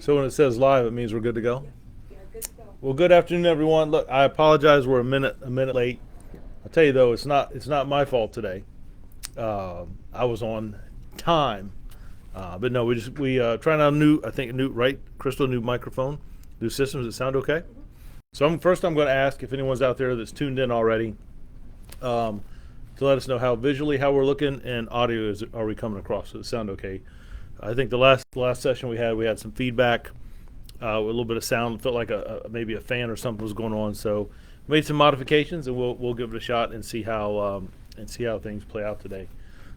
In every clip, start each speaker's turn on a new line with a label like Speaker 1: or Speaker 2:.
Speaker 1: So when it says live, it means we're good to go? Well, good afternoon, everyone. Look, I apologize. We're a minute late. I'll tell you though, it's not my fault today. I was on time, but no, we trying out a new, I think a new, right, Crystal, new microphone, new system. Does it sound okay? So I'm going to ask if anyone's out there that's tuned in already, to let us know how we're looking, and audio are we coming across? Does it sound okay? I think the last session we had some feedback, a little bit of sound. Felt like maybe a fan or something was going on. So made some modifications, and we'll give it a shot and see how things play out today.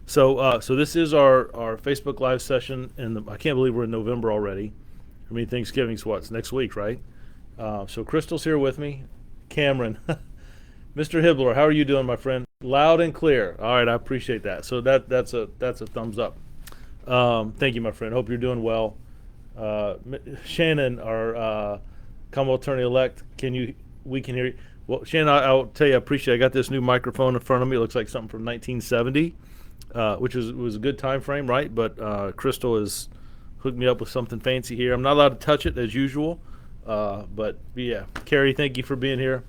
Speaker 1: So this is our Facebook Live session, and I can't believe we're in November already. I mean, Thanksgiving's what's next week, right? So Crystal's here with me. Cameron, Mr. Hibbler, how are you doing, my friend? Loud and clear. All right, I appreciate that. So that's a thumbs up. Thank you, my friend. Hope you're doing well. Shannon, our Commonwealth Attorney-elect, we can hear you. Well, Shannon, I'll tell you, I appreciate it. I got this new microphone in front of me. It looks like something from 1970, which was a good time frame, right? But Crystal has hooked me up with something fancy here. I'm not allowed to touch it as usual, but yeah. Carrie, thank you for being here.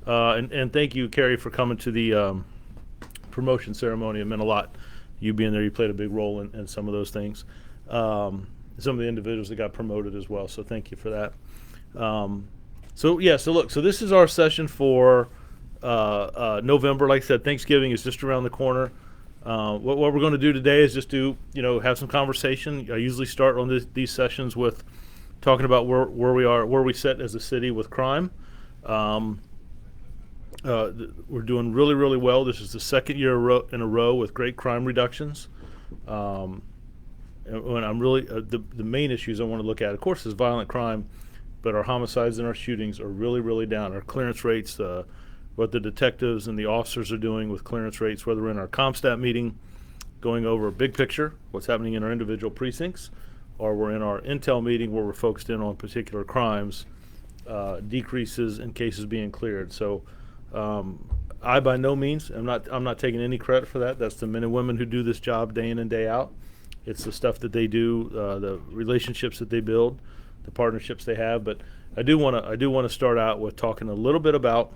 Speaker 1: And thank you, Carrie, for coming to the promotion ceremony. It meant a lot. You being there, you played a big role in some of those things. Some of the individuals that got promoted as well, so thank you for that. So this is our session for November. Like I said, Thanksgiving is just around the corner. What we're going to do today is just have some conversation. I usually start on these sessions with talking about where we sit as a city with crime. We're doing really, really well. This is the second year in a row with great crime reductions. And I'm really the main issues I want to look at, of course, is violent crime, but our homicides and our shootings are really, really down. Our clearance rates, what the detectives and the officers are doing with clearance rates, whether we're in our CompStat meeting, going over a big picture, what's happening in our individual precincts, or we're in our intel meeting where we're focused in on particular crimes, decreases in cases being cleared. So. I by no means I'm not taking any credit for that. That's the men and women who do this job day in and day out. It's the stuff that they do, the relationships that they build, the partnerships they have. But I do want to start out with talking a little bit about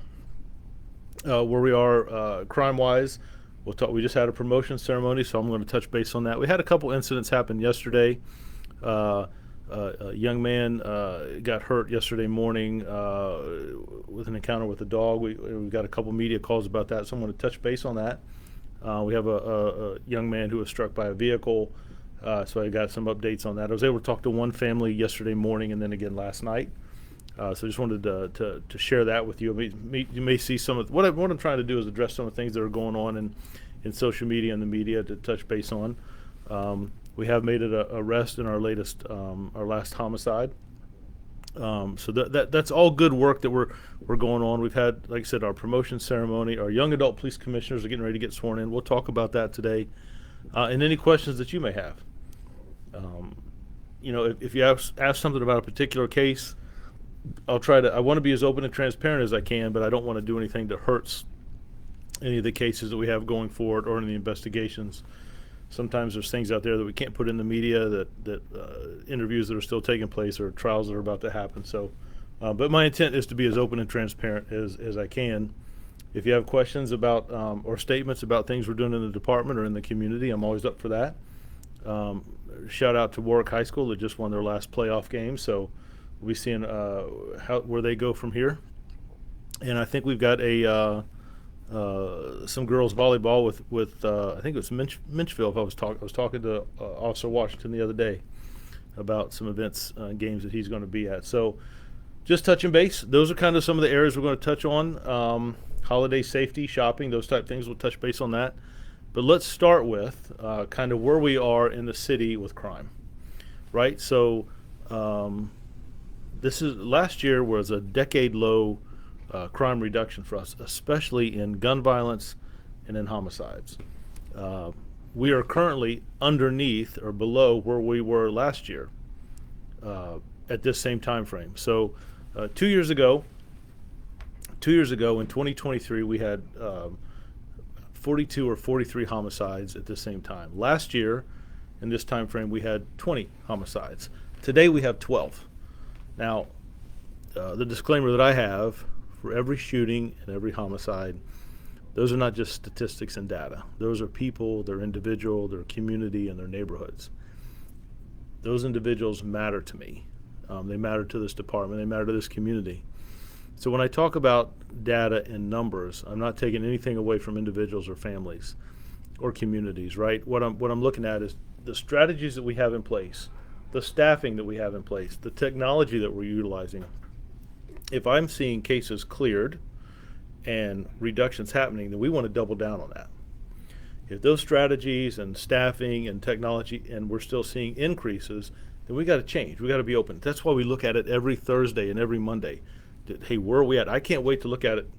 Speaker 1: where we are crime wise. We just had a promotion ceremony, so I'm going to touch base on that. We had a couple incidents happen yesterday. A young man got hurt yesterday morning with an encounter with a dog. We got a couple media calls about that, so I'm going to touch base on that. We have a young man who was struck by a vehicle, so I got some updates on that. I was able to talk to one family yesterday morning and then again last night. So I just wanted to share that with you. You may see some of what I'm trying to do is address some of the things that are going on in social media and the media to touch base on. We have made it a arrest in our last homicide. So that's all good work that we're going on. We've had, like I said, our promotion ceremony. Our young adult police commissioners are getting ready to get sworn in. We'll talk about that today, and any questions that you may have. If you ask something about a particular case, I want to be as open and transparent as I can, but I don't want to do anything that hurts any of the cases that we have going forward or any investigations. Sometimes there's things out there that we can't put in the media, that interviews that are still taking place or trials that are about to happen. So, but my intent is to be as open and transparent as I can. If you have questions about or statements about things we're doing in the department or in the community, I'm always up for that. Shout out to Warwick High School that just won their last playoff game. So we'll be seeing where they go from here. And I think we've got some girls volleyball with I think it was Minchville. I was talking to Officer Washington the other day about some events, games that he's going to be at. So just touching base. Those are kind of some of the areas we're going to touch on. Holiday safety, shopping, those type of things. We'll touch base on that. But let's start with kind of where we are in the city with crime, right? So last year was a decade low crime reduction for us, especially in gun violence and in homicides. We are currently underneath or below where we were last year at this same time frame. So 2 years ago in 2023, we had 42 or 43 homicides at the same time. Last year, in this time frame, we had 20 homicides. Today we have 12. Now, the disclaimer that I have for every shooting and every homicide, those are not just statistics and data. Those are people, their individual, their community, and their neighborhoods. Those individuals matter to me. They matter to this department. They matter to this community. So when I talk about data and numbers, I'm not taking anything away from individuals or families or communities, right? What I'm looking at is the strategies that we have in place, the staffing that we have in place, the technology that we're utilizing. If I'm seeing cases cleared and reductions happening, then we want to double down on that. If those strategies and staffing and technology and we're still seeing increases, then we got to change. We got to be open. That's why we look at it every Thursday and every Monday. Hey, where are we at? I can't wait to look at it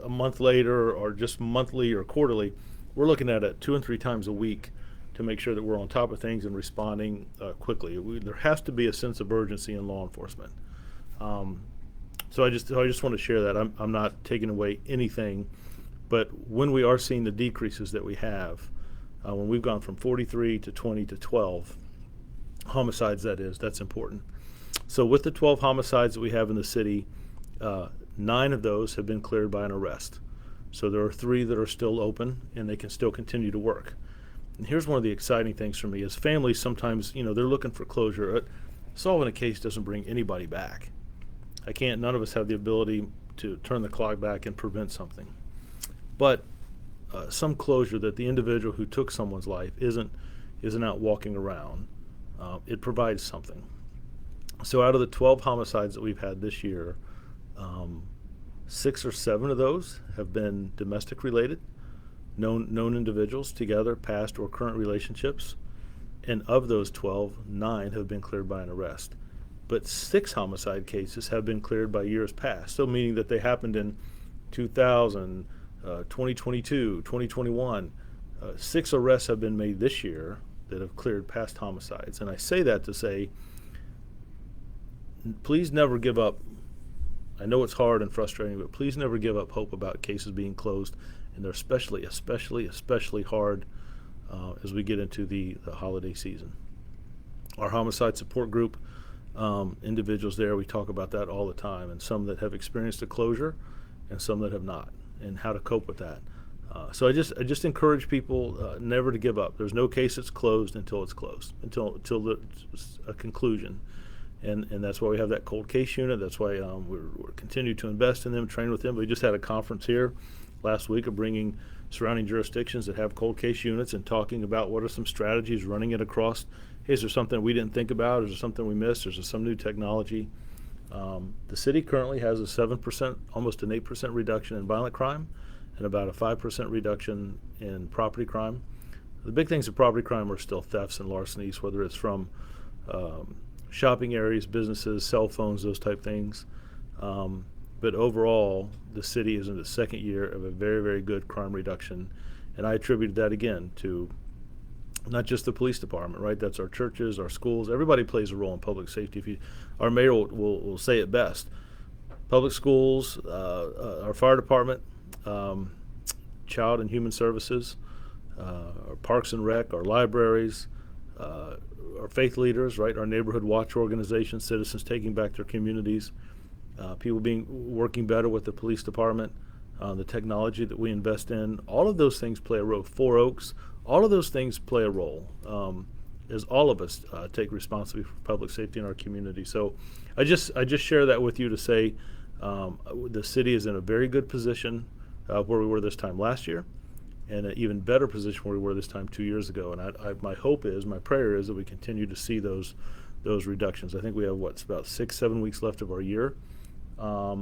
Speaker 1: a month later or just monthly or quarterly. We're looking at it 2 and 3 times a week to make sure that we're on top of things and responding quickly. There has to be a sense of urgency in law enforcement. So I just want to share that. I'm not taking away anything, but when we are seeing the decreases that we have, when we've gone from 43 to 20 to 12 homicides, that's important. So with the 12 homicides that we have in the city, 9 of those have been cleared by an arrest. So there are 3 that are still open and they can still continue to work. And here's one of the exciting things for me is families sometimes, they're looking for closure. Solving a case doesn't bring anybody back. None of us have the ability to turn the clock back and prevent something. But some closure that the individual who took someone's life isn't out walking around. It provides something. So out of the 12 homicides that we've had this year, 6 or 7 of those have been domestic related, known individuals together, past or current relationships. And of those 12, 9 have been cleared by an arrest. But 6 homicide cases have been cleared by years past. So meaning that they happened in 2000, 2022, 2021. 6 arrests have been made this year that have cleared past homicides. And I say that to say, please never give up. I know it's hard and frustrating, but please never give up hope about cases being closed. And they're especially hard as we get into the holiday season. Our homicide support group, individuals there, we talk about that all the time, and some that have experienced a closure and some that have not, and how to cope with that. So I just encourage people never to give up. There's no case that's closed until it's closed, until there's a conclusion. And that's why we have that cold case unit. That's why we're continue to invest in them, train with them. We just had a conference here last week of bringing surrounding jurisdictions that have cold case units and talking about what are some strategies, running it across. Hey, is there something we didn't think about? Is there something we missed? Is there some new technology? The city currently has a 7%, almost an 8% reduction in violent crime and about a 5% reduction in property crime. The big things of property crime are still thefts and larcenies, whether it's from shopping areas, businesses, cell phones, those type things. But overall, the city is in the second year of a very, very good crime reduction. And I attribute that again to not just the police department, right? That's our churches, our schools. Everybody plays a role in public safety. Our mayor will say it best. Public schools, our fire department, child and human services, our parks and rec, our libraries, our faith leaders, right? Our neighborhood watch organizations, citizens taking back their communities, people working better with the police department, the technology that we invest in. All of those things play a role. 4 Oaks, all of those things play a role as all of us take responsibility for public safety in our community. So I just share that with you to say the city is in a very good position where we were this time last year, and an even better position where we were this time 2 years ago. And my hope is, my prayer is that we continue to see those reductions. I think we have about 6-7 weeks left of our year, but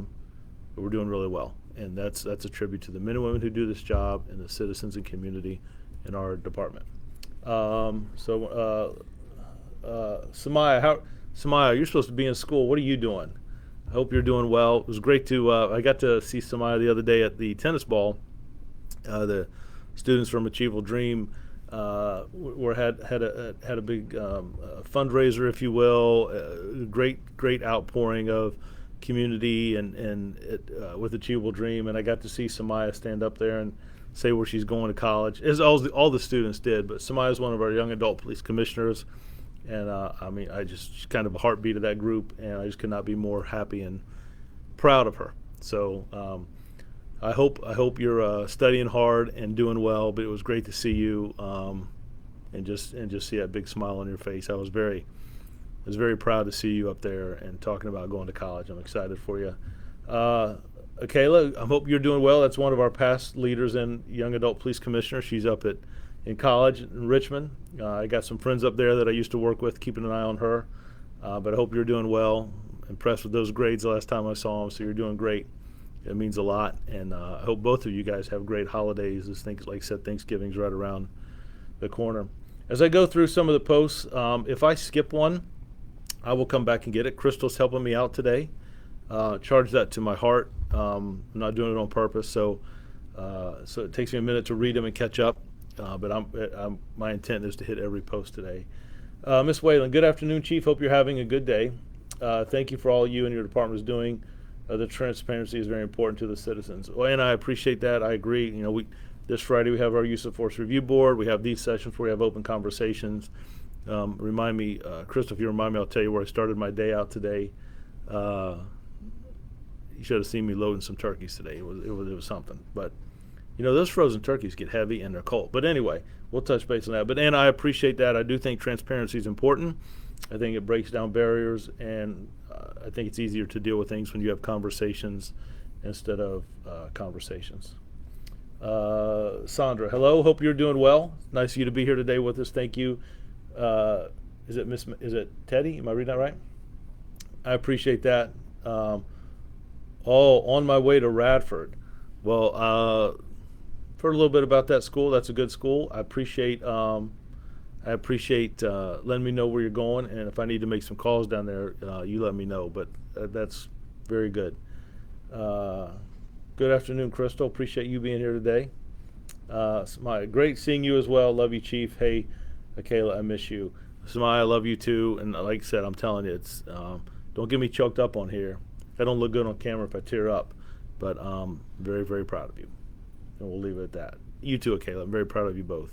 Speaker 1: we're doing really well, and that's a tribute to the men and women who do this job and the citizens and community in our department. Samaya, you're supposed to be in school. What are you doing? I hope you're doing well. It was great to I got to see Samaya the other day at the tennis ball. The students from Achievable Dream had a big fundraiser, if you will, great outpouring of community and with Achievable Dream, and I got to see Samaya stand up there and say where she's going to college, as all the students did. But Samaya is one of our young adult police commissioners, And I mean, I just kind of a heartbeat of that group, and I just could not be more happy and proud of her. So I hope you're studying hard and doing well. But it was great to see you, and just see that big smile on your face. I was very proud to see you up there and talking about going to college. I'm excited for you. Kayla, I hope you're doing well. That's one of our past leaders in Young Adult Police Commissioner. She's up in college in Richmond. I got some friends up there that I used to work with, keeping an eye on her. But I hope you're doing well. Impressed with those grades the last time I saw them, so you're doing great. It means a lot, and I hope both of you guys have great holidays. As things, like I said, Thanksgiving's right around the corner. As I go through some of the posts, if I skip one, I will come back and get it. Crystal's helping me out today. Charge that to my heart. I'm not doing it on purpose, so it takes me a minute to read them and catch up. But my intent is to hit every post today. Ms. Whalen, good afternoon, Chief. Hope you're having a good day. Thank you for all you and your department is doing. The transparency is very important to the citizens. Well, and I appreciate that. I agree. You know, this Friday we have our Use of Force Review Board. We have these sessions where we have open conversations. Remind me, Crystal, if you remind me, I'll tell you where I started my day out today. You should have seen me loading some turkeys today. It was something. But you know, those frozen turkeys get heavy and they're cold. But anyway, we'll touch base on that. But I appreciate that. I do think transparency is important. I think it breaks down barriers, and I think it's easier to deal with things when you have conversations instead of conversations. Sandra, hello. Hope you're doing well. Nice of you to be here today with us. Thank you. Is it Teddy? Am I reading that right? I appreciate that. On my way to Radford. Well, heard a little bit about that school. That's a good school. I appreciate letting me know where you're going, and if I need to make some calls down there, you let me know. But that's very good. Good afternoon, Crystal. Appreciate you being here today. Great seeing you as well. Love you, Chief. Hey, Kayla, I miss you. Smile, I love you too. And like I said, I'm telling you, it's don't get me choked up on here. I don't look good on camera if I tear up, but I'm very, very proud of you. And we'll leave it at that. You too, Kayla. I'm very proud of you both.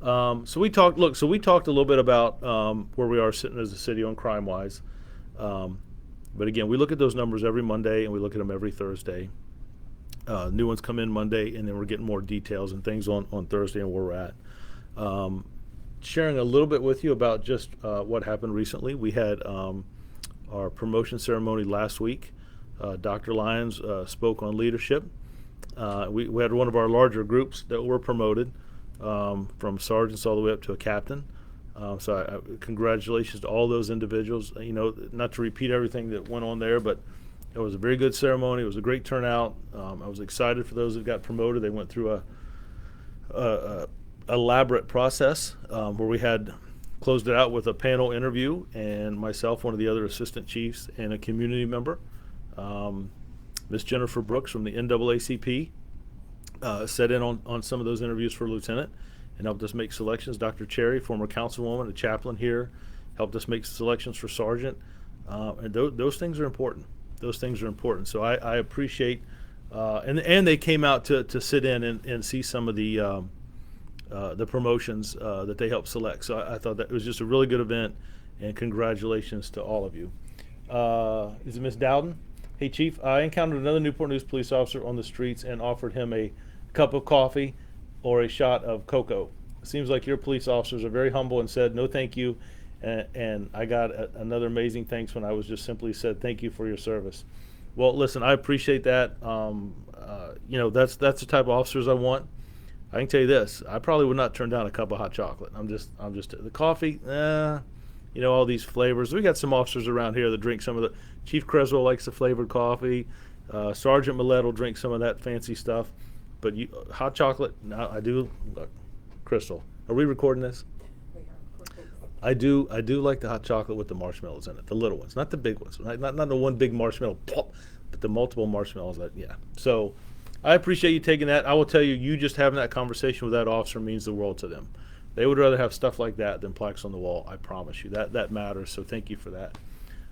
Speaker 1: So we talked a little bit about where we are sitting as a city on crime-wise. But again, we look at those numbers every Monday and we look at them every Thursday. New ones come in Monday, and then we're getting more details and things on Thursday and where we're at. Sharing a little bit with you about just what happened recently. We had our promotion ceremony last week. Dr. Lyons spoke on leadership. We had one of our larger groups that were promoted from sergeants all the way up to a captain. So congratulations to all those individuals. You know, not to repeat everything that went on there, but it was a very good ceremony. It was a great turnout. I was excited for those that got promoted. They went through a elaborate process where we had closed it out with a panel interview, and myself, one of the other assistant chiefs, and a community member, Miss Jennifer Brooks from the NAACP, set in on some of those interviews for lieutenant and helped us make selections. Dr. Cherry, former councilwoman, a chaplain here, helped us make selections for sergeant. And those things are important. Those things are important. So I appreciate, and they came out to sit in and see some of the promotions that they helped select. So I thought that it was just a really good event, and congratulations to all of you. Is it Miss Dowden? Hey, Chief, I encountered another Newport News police officer on the streets and offered him a cup of coffee or a shot of cocoa. It seems like your police officers are very humble and said no thank you, and I got another amazing thanks when I was just simply said thank you for your service. Well, listen, I appreciate that. You know, that's the type of officers I want. I can tell you this, I probably would not turn down a cup of hot chocolate. I'm just the coffee, you know, all these flavors. We got some officers around here that drink some of the, Chief Creswell likes the flavored coffee. Sergeant Millette will drink some of that fancy stuff. But hot chocolate, no, I do. Look, Crystal, are we recording this? I do like the hot chocolate with the marshmallows in it, the little ones, not the big ones, not the one big marshmallow, pop, but the multiple marshmallows. Yeah. So I appreciate you taking that. I will tell you, you just having that conversation with that officer means the world to them. They would rather have stuff like that than plaques on the wall. I promise you that matters. So thank you for that.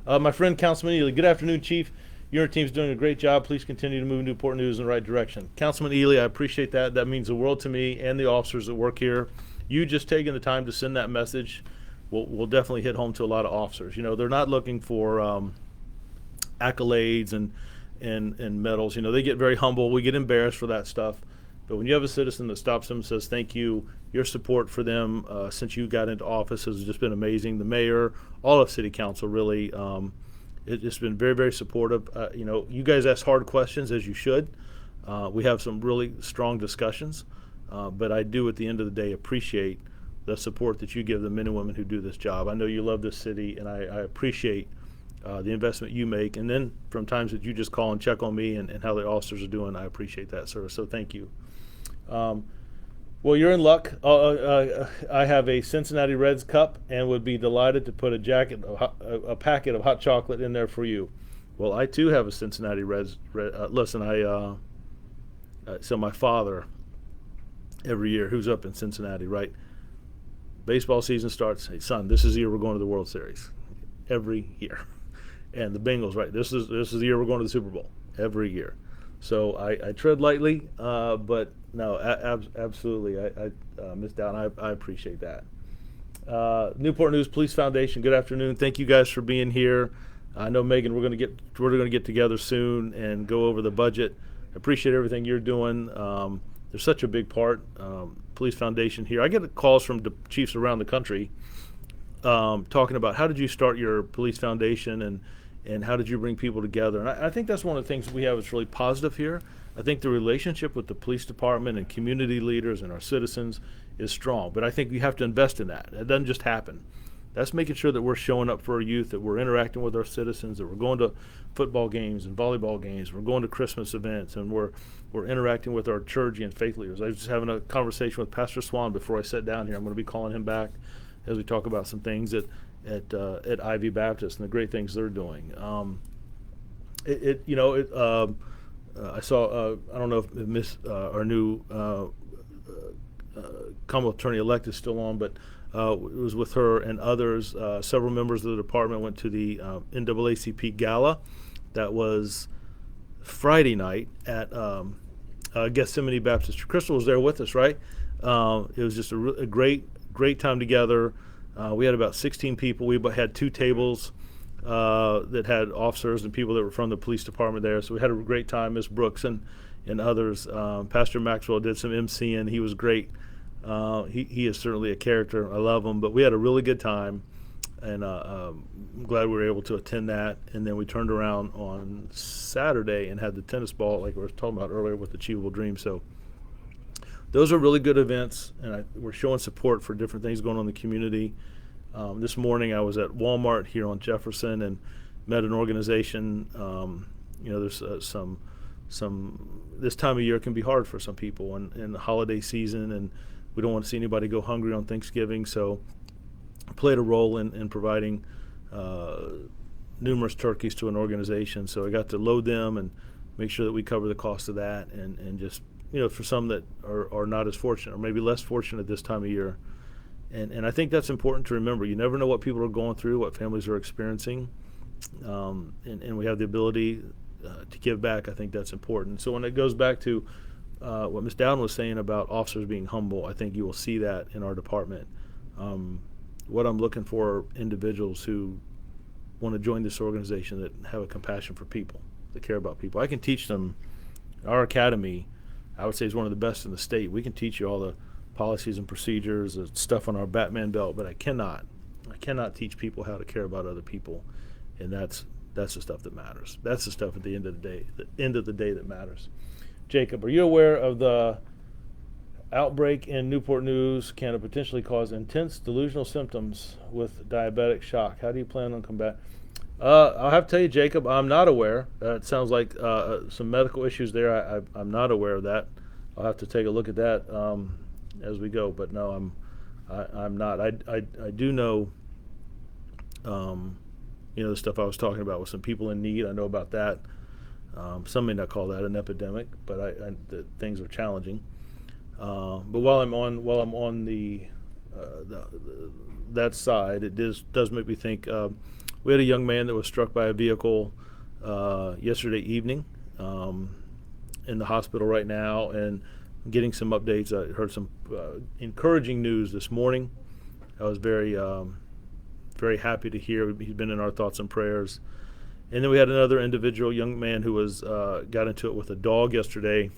Speaker 1: My friend Councilman Ely, good afternoon, Chief. Your team's doing a great job. Please continue to move Newport News in the right direction. Councilman Ely, I appreciate that. That means the world to me and the officers that work here. You just taking the time to send that message will definitely hit home to a lot of officers. They're not looking for accolades and medals. They get very humble. We get embarrassed for that stuff. But when you have a citizen that stops them and says, thank you, your support for them since you got into office has just been amazing. The mayor, all of city council really, it's just been very, very supportive. You guys ask hard questions, as you should. We have some really strong discussions. But I do, at the end of the day, appreciate the support that you give the men and women who do this job. I know you love this city, and I appreciate the investment you make. And then from times that you just call and check on me and how the officers are doing, I appreciate that, sir. So thank you. Well, you're in luck. I have a Cincinnati Reds cup and would be delighted to put a packet of hot chocolate in there for you. Well, I too have a Cincinnati Reds. Listen, so my father, every year, who's up in Cincinnati, right? Baseball season starts. Hey, son, this is the year we're going to the World Series. Every year. And the Bengals, right? This is the year we're going to the Super Bowl. Every year. So I tread lightly, but no, absolutely. I Ms. Dowden, I appreciate that. Newport News Police Foundation. Good afternoon. Thank you guys for being here. I know, Megan, we're going to get together soon and go over the budget. I appreciate everything you're doing. There's such a big part. Police Foundation here. I get calls from chiefs around the country talking about how did you start your police foundation and how did you bring people together. And I think that's one of the things we have that's really positive here. I think the relationship with the police department and community leaders and our citizens is strong. But I think we have to invest in that. It doesn't just happen. That's making sure that we're showing up for our youth, that we're interacting with our citizens, that we're going to football games and volleyball games, we're going to Christmas events, and we're interacting with our clergy and faith leaders. I was just having a conversation with Pastor Swan before I sat down here. I'm going to be calling him back as we talk about some things at Ivy Baptist and the great things they're doing. I saw, I don't know if Miss our new Commonwealth Attorney-elect is still on, but it was with her and others. Several members of the department went to the NAACP Gala that was Friday night at Gethsemane Baptist. Crystal was there with us, right? It was just a great time together. We had about 16 people. We had 2 tables that had officers and people that were from the police department there. So we had a great time. Miss Brooks and others. Pastor Maxwell did some emceeing. He was great. He is certainly a character. I love him. But we had a really good time, and I'm glad we were able to attend that. And then we turned around on Saturday and had the tennis ball, like we were talking about earlier, with Achievable Dreams. So those are really good events, and we're showing support for different things going on in the community. This morning I was at Walmart here on Jefferson and met an organization. There's some this time of year can be hard for some people in the holiday season, and we don't want to see anybody go hungry on Thanksgiving. So I played a role in providing numerous turkeys to an organization. So I got to load them and make sure that we cover the cost of that, and just for some that are not as fortunate or maybe less fortunate this time of year. And I think that's important to remember. You never know what people are going through, what families are experiencing, and we have the ability to give back. I think that's important. So when it goes back to what Ms. Dowden was saying about officers being humble, I think you will see that in our department. What I'm looking for are individuals who want to join this organization that have a compassion for people, that care about people. I can teach them. Our academy, I would say, is one of the best in the state. We can teach you all the policies and procedures, the stuff on our Batman belt, but I cannot teach people how to care about other people, and that's the stuff that matters. That's the stuff at the end of the day that matters. Jacob, are you aware of the outbreak in Newport News can potentially cause intense delusional symptoms with diabetic shock? How do you plan on combating? I'll have to tell you, Jacob, I'm not aware. It sounds like some medical issues there. I'm not aware of that. I'll have to take a look at that as we go. But no, I'm not. I do know, the stuff I was talking about with some people in need. I know about that. Some may not call that an epidemic, but the things are challenging. But while I'm on that side, it does make me think. We had a young man that was struck by a vehicle yesterday evening in the hospital right now, and getting some updates. I heard some encouraging news this morning. I was very very happy to hear. He's been in our thoughts and prayers. And then we had another individual, young man, who was got into it with a dog yesterday,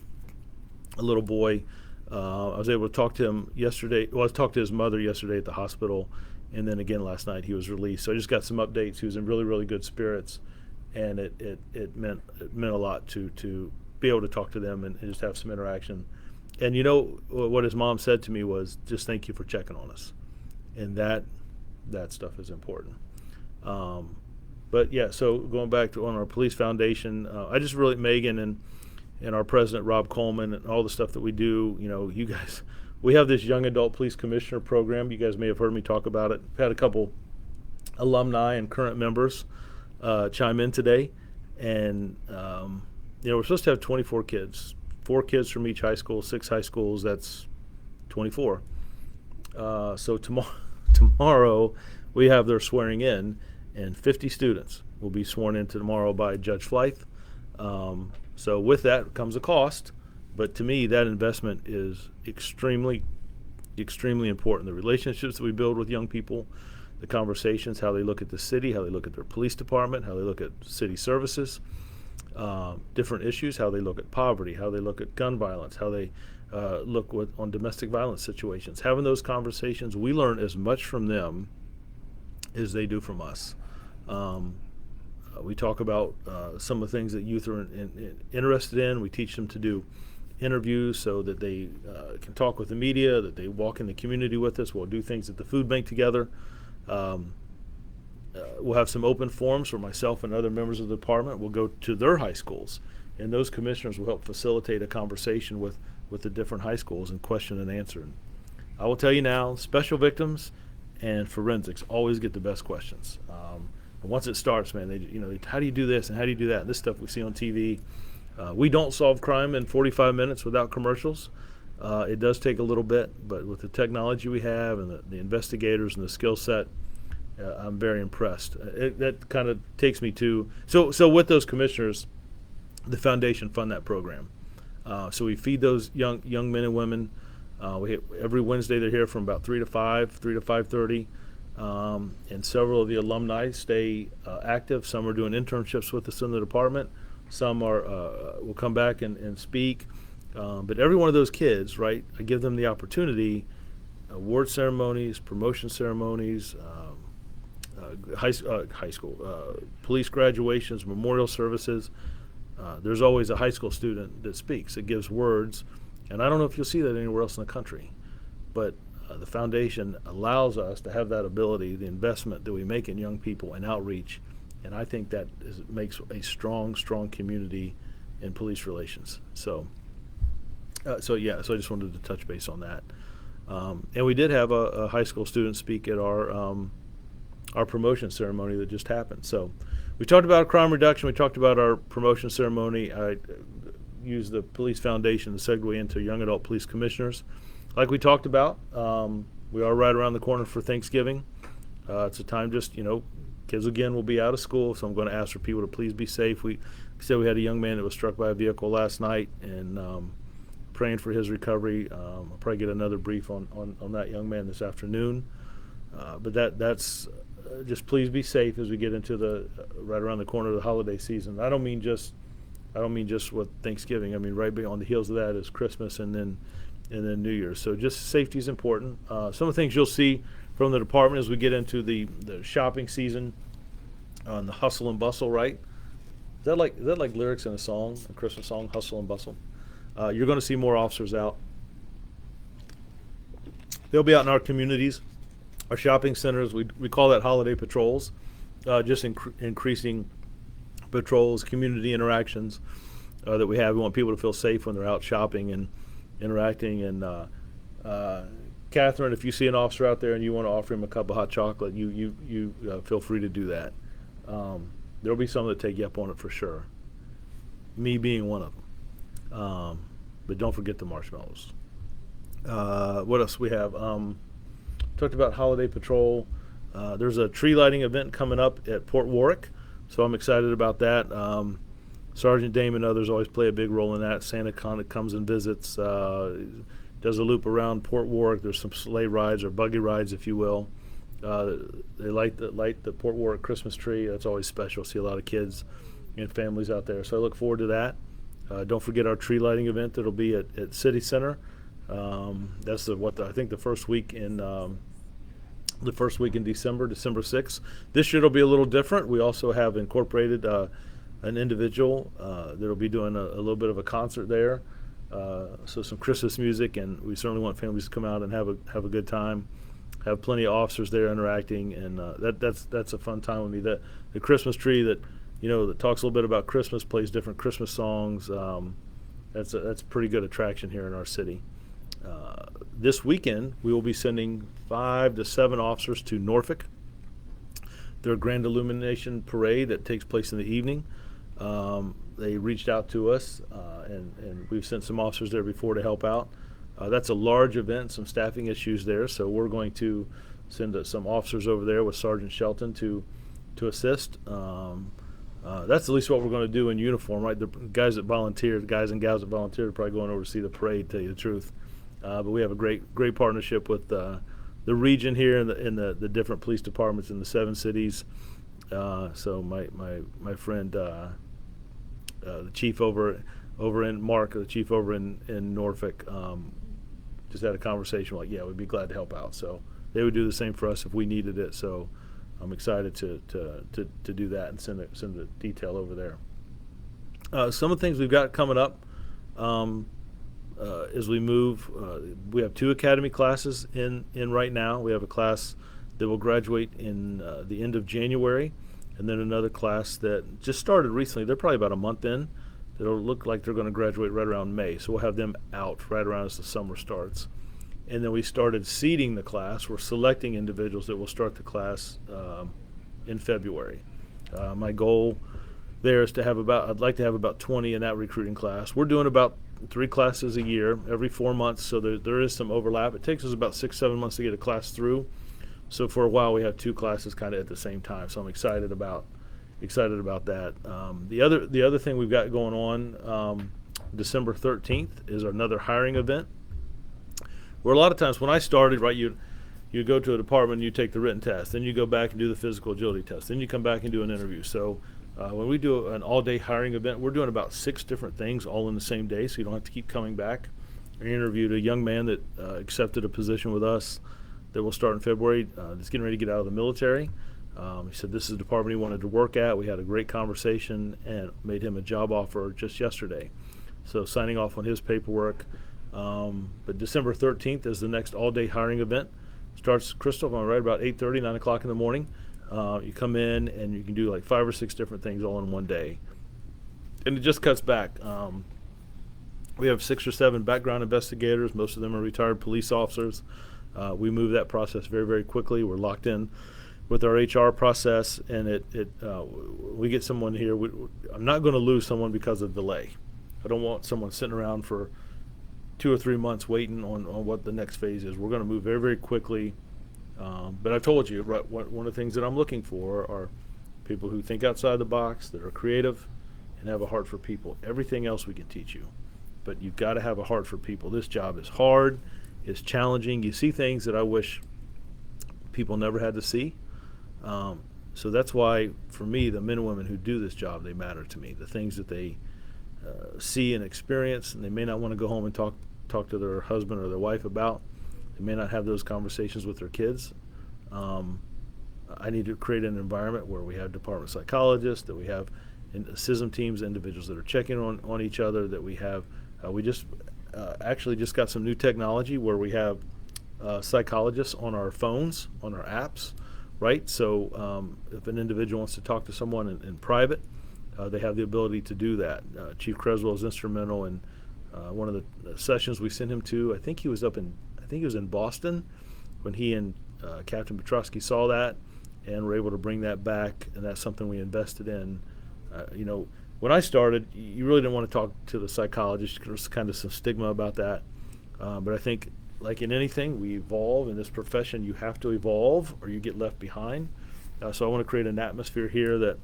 Speaker 1: a little boy. I was able to talk to him yesterday. Well, I talked to his mother yesterday at the hospital, and then again last night he was released. So I just got some updates. He was in really, really good spirits, and it meant a lot to be able to talk to them and just have some interaction. And you know what his mom said to me was, just thank you for checking on us, and that stuff is important. But yeah, so going back to on our police foundation, I just really, Megan and our president Rob Coleman and all the stuff that we do. You know, you guys, we have this young adult police commissioner program. You guys may have heard me talk about it. We've had a couple alumni and current members chime in today, and you know, we're supposed to have 24 kids, 4 kids from each high school, 6 high schools. That's 24. So tomorrow we have their swearing in, and 50 students will be sworn in tomorrow by Judge Flythe. So with that comes a cost, but to me that investment is extremely, extremely important. The relationships that we build with young people, the conversations, how they look at the city, how they look at their police department, how they look at city services, different issues, how they look at poverty, how they look at gun violence, how they look on domestic violence situations. Having those conversations, we learn as much from them as they do from us. We talk about some of the things that youth are interested in. We teach them to do interviews so that they can talk with the media, that they walk in the community with us. We'll do things at the food bank together. We'll have some open forums for myself and other members of the department. We'll go to their high schools, and those commissioners will help facilitate a conversation with the different high schools and question and answer. And I will tell you now, special victims and forensics always get the best questions. And once it starts, man, how do you do this and how do you do that? And this stuff we see on TV. We don't solve crime in 45 minutes without commercials. It does take a little bit, but with the technology we have and the investigators and the skill set, I'm very impressed. That kind of takes me to so with those commissioners, the foundation fund that program. So we feed those young men and women. Every Wednesday they're here from about 3 to 5:30. And several of the alumni stay active. Some are doing internships with us in the department. Some will come back and speak. But every one of those kids, right, I give them the opportunity, award ceremonies, promotion ceremonies, high school, police graduations, memorial services. There's always a high school student that speaks, that gives words. And I don't know if you'll see that anywhere else in the country. But the foundation allows us to have that ability, the investment that we make in young people and outreach, and I think that makes a strong, strong community in police relations. So I just wanted to touch base on that. And we did have a high school student speak at our promotion ceremony that just happened. So we talked about crime reduction. We talked about our promotion ceremony. I used the police foundation to segue into young adult police commissioners. Like we talked about, we are right around the corner for Thanksgiving. It's a time kids again will be out of school, so I'm going to ask for people to please be safe. We said we had a young man that was struck by a vehicle last night, and praying for his recovery. I'll probably get another brief on that young man this afternoon. But that's just please be safe as we get into the right around the corner of the holiday season. I don't mean just with Thanksgiving. I mean right on the heels of that is Christmas and then New Year's. So just safety is important. Some of the things you'll see from the department as we get into the shopping season, on the hustle and bustle, right? Is that like lyrics in a song, a Christmas song, hustle and bustle? You're going to see more officers out. They'll be out in our communities, our shopping centers. We call that holiday patrols, just increasing patrols, community interactions that we have. We want people to feel safe when they're out shopping and interacting. And Catherine, if you see an officer out there and you want to offer him a cup of hot chocolate, you feel free to do that. There'll be some that take you up on it for sure, me being one of them. But don't forget the marshmallows. What else we have? Talked about holiday patrol. There's a tree lighting event coming up at Port Warwick, so I'm excited about that. Sergeant Dame and others always play a big role in that. Santa comes and visits, does a loop around Port Warwick. There's some sleigh rides or buggy rides, if you will. They light the Port Warwick Christmas tree. That's always special. See a lot of kids and families out there. So I look forward to that. Don't forget our tree lighting event that'll be at City Center. That's I think the first week in December, December 6th. This year it'll be a little different. We also have incorporated an individual that'll be doing a little bit of a concert there. So some Christmas music, and we certainly want families to come out and have a good time. Have plenty of officers there interacting, and that's a fun time with me. The Christmas tree that talks a little bit about Christmas, plays different Christmas songs. That's a pretty good attraction here in our city. This weekend we will be sending 5 to 7 officers to Norfolk. Their grand illumination parade that takes place in the evening. They reached out to us, and we've sent some officers there before to help out. That's a large event, some staffing issues there, so we're going to send some officers over there with Sergeant Shelton to assist. That's at least what we're going to do in uniform, right? The guys and gals that volunteered are probably going over to see the parade, to tell you the truth. But we have a great partnership with the region here and the different police departments in the 7 cities. So my friend, the chief over in Mark, the chief over in Norfolk, just had a conversation like, yeah, we'd be glad to help out. So they would do the same for us if we needed it. So I'm excited to do that and send the detail over there. Some of the things we've got coming up as we move, we have 2 academy classes in right now. We have a class that will graduate in the end of January, and then another class that just started recently. They're probably about a month in. It'll look like they're going to graduate right around May, so we'll have them out right around as the summer starts. And then we started seeding the class. We're selecting individuals that will start the class in February. My goal there is I'd like to have about 20 in that recruiting class. We're doing about 3 classes a year, every 4 months, so there is some overlap. It takes us about 6-7 months to get a class through. So for a while we have 2 classes kind of at the same time. So I'm excited about that. The other thing we've got going on, December 13th is another hiring event. Where a lot of times when I started, right, you go to a department and you take the written test, then you go back and do the physical agility test, then you come back and do an interview. So when we do an all-day hiring event, we're doing about 6 different things all in the same day, so you don't have to keep coming back. I interviewed a young man that accepted a position with us that will start in February. That's getting ready to get out of the military. He said this is the department he wanted to work at. We had a great conversation and made him a job offer just yesterday. So signing off on his paperwork. But December 13th is the next all-day hiring event. Starts, Crystal, right about 8:30, 9 o'clock in the morning. You come in and you can do like 5 or 6 different things all in one day. And it just cuts back. We have 6 or 7 background investigators. Most of them are retired police officers. We move that process very, very quickly. We're locked in with our HR process, and we get someone here. I'm not going to lose someone because of delay. I don't want someone sitting around for 2 or 3 months waiting on what the next phase is. We're going to move very, very quickly. But I told you, right, one of the things that I'm looking for are people who think outside the box, that are creative, and have a heart for people. Everything else we can teach you, but you've got to have a heart for people. This job is hard, it's challenging. You see things that I wish people never had to see. So that's why, for me, the men and women who do this job, they matter to me. The things that they see and experience, and they may not want to go home and talk to their husband or their wife about. They may not have those conversations with their kids. I need to create an environment where we have department psychologists, that we have CISM teams, individuals that are checking on each other, that we have, we just actually just got some new technology where we have psychologists on our phones, on our apps, right? So if an individual wants to talk to someone in private, they have the ability to do that. Chief Creswell is instrumental in one of the sessions we sent him to. I think he was in Boston when he and Captain Petrosky saw that and were able to bring that back, and that's something we invested in. When I started, you really didn't want to talk to the psychologist. There's kind of some stigma about that. But I think, like in anything, we evolve. In this profession, you have to evolve or you get left behind. So I want to create an atmosphere here that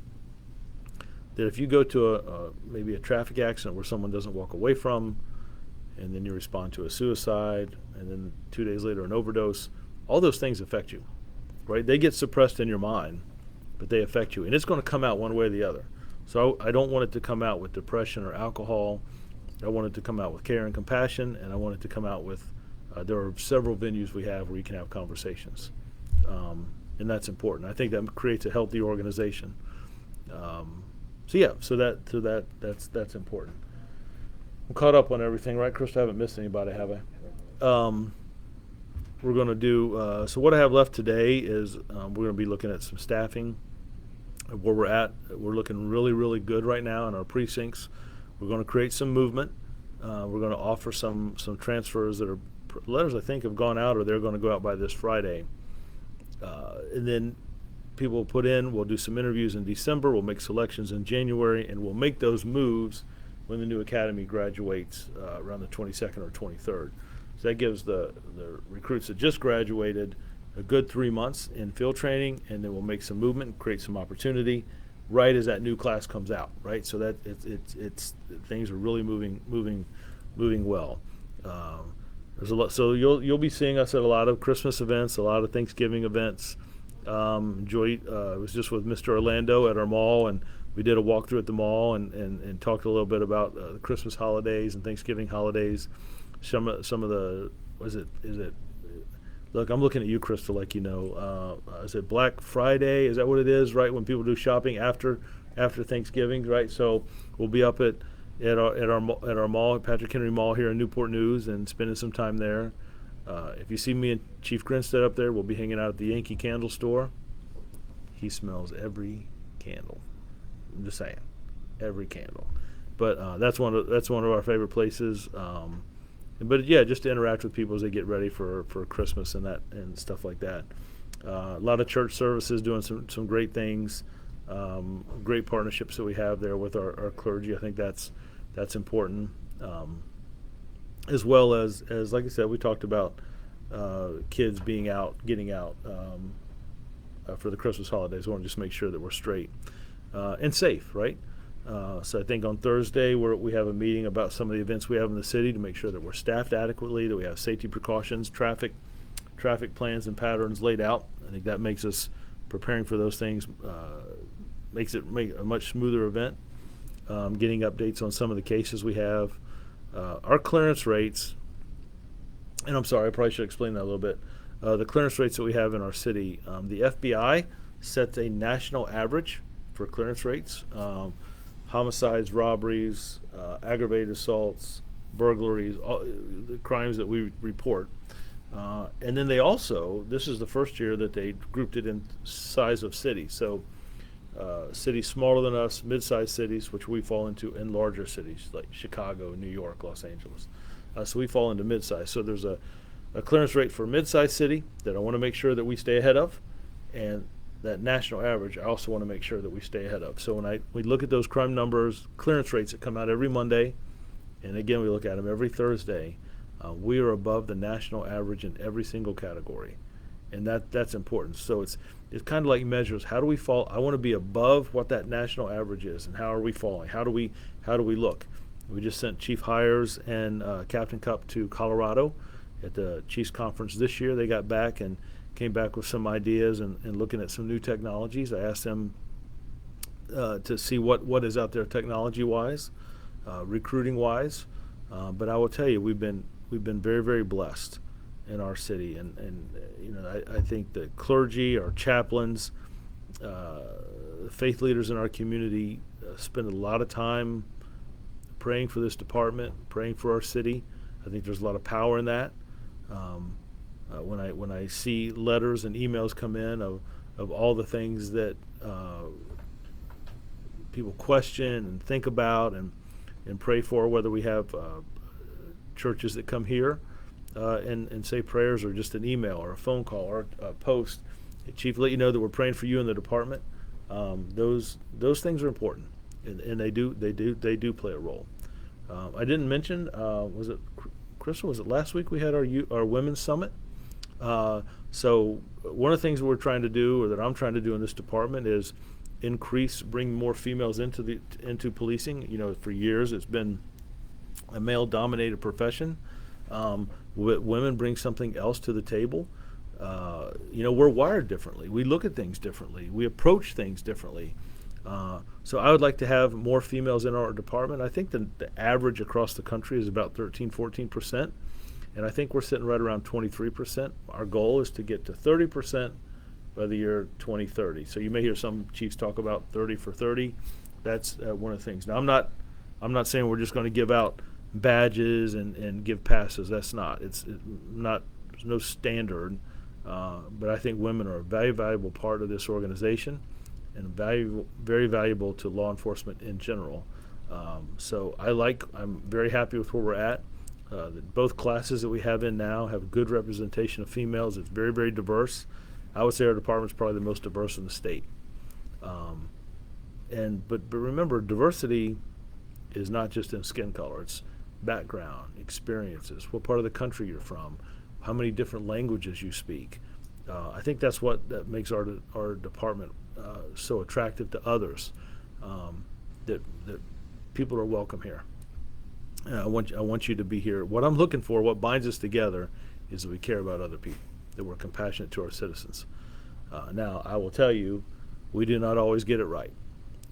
Speaker 1: if you go to maybe a traffic accident where someone doesn't walk away from, and then you respond to a suicide, and then 2 days later an overdose, all those things affect you. right? They get suppressed in your mind, but they affect you, and it's going to come out one way or the other. So I don't want it to come out with depression or alcohol. I want it to come out with care and compassion, and I want it to come out with, there are several venues we have where you can have conversations. And that's important. I think that creates a healthy organization. That's important. I'm caught up on everything, right, Chris? I haven't missed anybody, have I? We're going to do, so what I have left today is we're going to be looking at some staffing, where we're at. We're looking really, really good right now in our precincts. We're going to create some movement. We're going to offer some transfers that are, letters I think have gone out, or they're going to go out by this Friday. And then people will put in, we'll do some interviews in December, we'll make selections in January, and we'll make those moves when the new academy graduates around the 22nd or 23rd. So that gives the recruits that just graduated a good 3 months in field training, and then we'll make some movement and create some opportunity right as that new class comes out, right? So that it's things are really moving well. There's a lot, so you'll be seeing us at a lot of Christmas events, a lot of Thanksgiving events. I was just with Mr. Orlando at our mall, and we did a walkthrough at the mall and talked a little bit about the Christmas holidays and Thanksgiving holidays. Some of the, is it? Look, I'm looking at you, Crystal, like you know. Is it Black Friday? Is that what it is, right, when people do shopping after Thanksgiving, right? So we'll be up at our mall, Patrick Henry Mall here in Newport News, and spending some time there. If you see me and Chief Grinstead up there, we'll be hanging out at the Yankee Candle Store. He smells every candle. I'm just saying, every candle. But that's one of our favorite places. But yeah, just to interact with people as they get ready for Christmas and stuff like that. A lot of church services doing some great things. Great partnerships that we have there with our clergy. I think that's important. As well as like I said, we talked about kids being out, getting out for the Christmas holidays. We want to just make sure that we're straight and safe, right? So I think on Thursday we have a meeting about some of the events we have in the city to make sure that we're staffed adequately, that we have safety precautions, traffic plans and patterns laid out. I think that makes us preparing for those things, makes it a much smoother event. Getting updates on some of the cases we have. Our clearance rates, and I'm sorry, I probably should explain that a little bit. The clearance rates that we have in our city, the FBI sets a national average for clearance rates. Homicides, robberies, aggravated assaults, burglaries, all the crimes that we report. And then they also, this is the first year that they grouped it in size of cities. So cities smaller than us, mid-sized cities, which we fall into, and larger cities like Chicago, New York, Los Angeles. So we fall into mid-size. So there's a clearance rate for a mid-sized city that I want to make sure that we stay ahead of, and that national average I also want to make sure that we stay ahead of. So when we look at those crime numbers, clearance rates that come out every Monday, and again we look at them every Thursday, we are above the national average in every single category, and that's important. So it's kind of like measures. How do we fall? I want to be above what that national average is, and how are we falling? How do we look? We just sent Chief Hires and Captain Cup to Colorado at the Chiefs Conference this year. They got back and came back with some ideas and looking at some new technologies. I asked them to see what is out there technology-wise, recruiting-wise. But I will tell you, we've been very, very blessed in our city, and you know, I think the clergy, our chaplains, faith leaders in our community spend a lot of time praying for this department, praying for our city. I think there's a lot of power in that. When I see letters and emails come in of all the things that people question and think about and pray for, whether we have churches that come here and say prayers, or just an email or a phone call or a post, Chief, let you know that we're praying for you in the department. Those things are important, and they do play a role. I didn't mention, was it Crystal? Was it last week we had our women's summit? So one of the things we're trying to do, or that I'm trying to do in this department, is bring more females into policing. You know, for years it's been a male-dominated profession. Women bring something else to the table. We're wired differently. We look at things differently. We approach things differently. So I would like to have more females in our department. I think the average across the country is about 13, 14%. And I think we're sitting right around 23%. Our goal is to get to 30% by the year 2030. So you may hear some chiefs talk about 30 for 30. That's one of the things. Now I'm not saying we're just going to give out badges and give passes. That's not. It's not. There's no standard. But I think women are a very valuable part of this organization, and very valuable to law enforcement in general. So I'm very happy with where we're at. Both classes that we have in now have a good representation of females. It's very, very diverse. I would say our department's probably the most diverse in the state. But remember, diversity is not just in skin color. It's background, experiences, what part of the country you're from, how many different languages you speak. I think that makes our department so attractive to others, that people are welcome here. I want you to be here. What I'm looking for, what binds us together, is that we care about other people, that we're compassionate to our citizens. Now, I will tell you, we do not always get it right.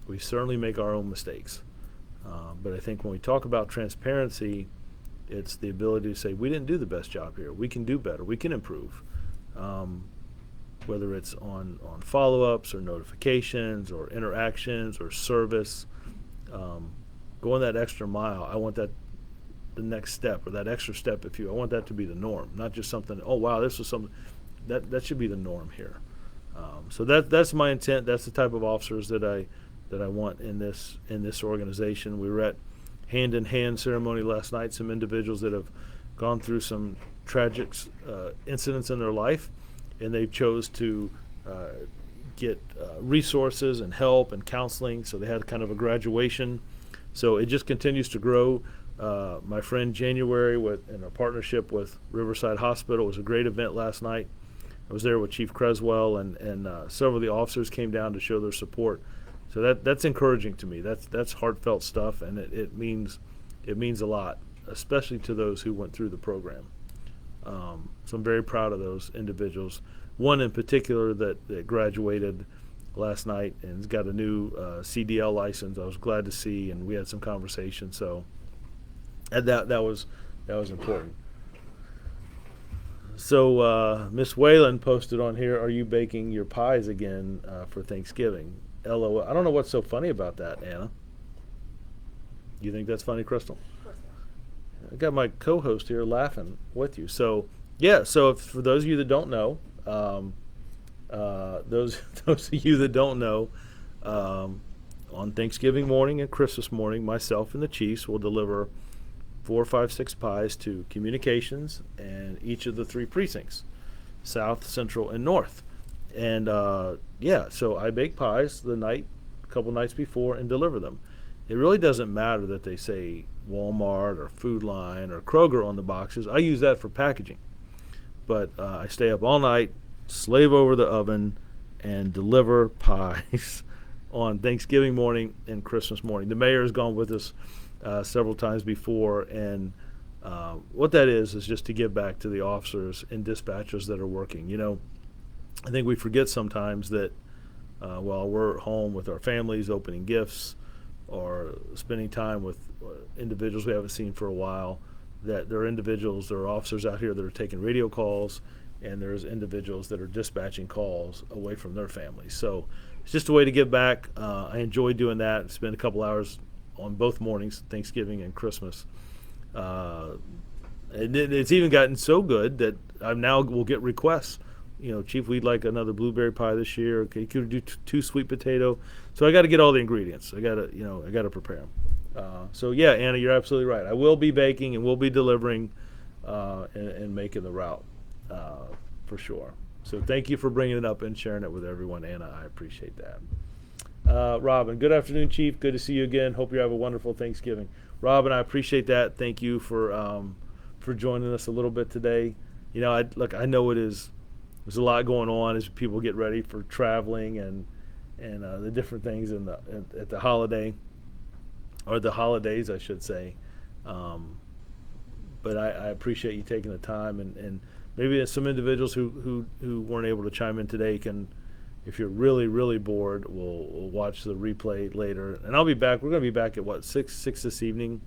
Speaker 1: We certainly make our own mistakes. But I think when we talk about transparency, it's the ability to say, we didn't do the best job here. We can do better. We can improve. Whether it's on follow-ups or notifications or interactions or service, going that extra mile, I want that the next step, or that extra step, I want that to be the norm, not just something, oh, wow, this was something, that should be the norm here. So that's my intent. That's the type of officers that I want in this organization. We were at hand-in-hand ceremony last night, some individuals that have gone through some tragic incidents in their life, and they chose to get resources and help and counseling, so they had kind of a graduation. So it just continues to grow. My friend January, in a partnership with Riverside Hospital, was a great event last night. I was there with Chief Creswell, and several of the officers came down to show their support. So that's encouraging to me. That's heartfelt stuff, and it means a lot, especially to those who went through the program. So I'm very proud of those individuals. One in particular that graduated last night and has got a new CDL license. I was glad to see, and we had some conversation. So that was important. So Miss Whalen posted on here, "Are you baking your pies again for Thanksgiving?" LOL. I don't know what's so funny about that, Anna. You think that's funny, Crystal? I got my co-host here laughing with you. So yeah. So for those of you that don't know, those of you that don't know, on Thanksgiving morning and Christmas morning, myself and the chiefs will deliver 4, 5, 6 pies to communications and each of the 3 precincts, South, Central, and North. And so I bake pies a couple nights before, and deliver them. It really doesn't matter that they say Walmart or Food Line or Kroger on the boxes. I use that for packaging. But I stay up all night, slave over the oven, and deliver pies on Thanksgiving morning and Christmas morning. The mayor has gone with us several times before, and what that is just to give back to the officers and dispatchers that are working. I think we forget sometimes that while we're home with our families, opening gifts or spending time with individuals we haven't seen for a while, that there are officers out here that are taking radio calls, and there's individuals that are dispatching calls away from their families. So it's just a way to give back. I enjoy doing that. Spend a couple hours on both mornings, Thanksgiving and Christmas. And it's even gotten so good that I now will get requests. Chief, we'd like another blueberry pie this year. Okay, could you do 2 sweet potato? So I got to get all the ingredients. I got to prepare them. So yeah, Anna, you're absolutely right. I will be baking, and we'll be delivering and making the route for sure. So thank you for bringing it up and sharing it with everyone, Anna. I appreciate that. Robin, good afternoon, Chief. Good to see you again. Hope you have a wonderful Thanksgiving. Robin, I appreciate that. Thank you for joining us a little bit today. I know there's a lot going on as people get ready for traveling and the different things at the holiday, or the holidays, I should say. But I appreciate you taking the time and maybe some individuals who weren't able to chime in today can, if you're really, really bored, we'll watch the replay later. And I'll be back. We're going to be back at, what, 6 this evening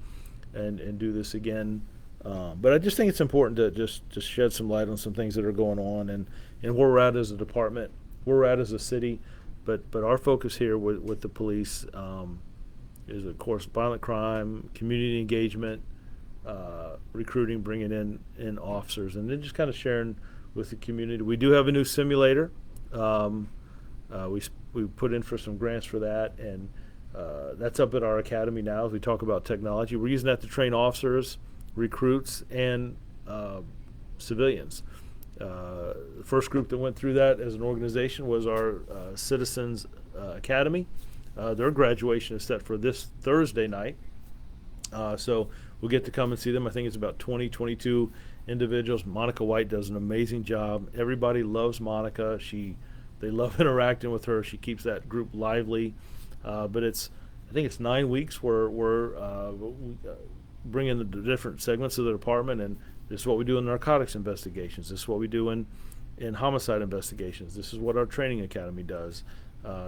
Speaker 1: and do this again. But I just think it's important to just shed some light on some things that are going on and where we're at as a department, where we're at as a city. But our focus here with the police is, of course, violent crime, community engagement, recruiting, bringing in officers, and then just kind of sharing with the community. We do have a new simulator. We put in for some grants for that, and that's up at our academy now as we talk about technology. We're using that to train officers, recruits, and civilians. The first group that went through that as an organization was our Citizens Academy. Their graduation is set for this Thursday night. So we'll get to come and see them. I think it's about 22 individuals. Monica White does an amazing job. Everybody loves Monica. They love interacting with her. She keeps that group lively. But I think it's 9 weeks where we're bringing the different segments of the department, and this is what we do in narcotics investigations. This is what we do in homicide investigations. This is what our training academy does.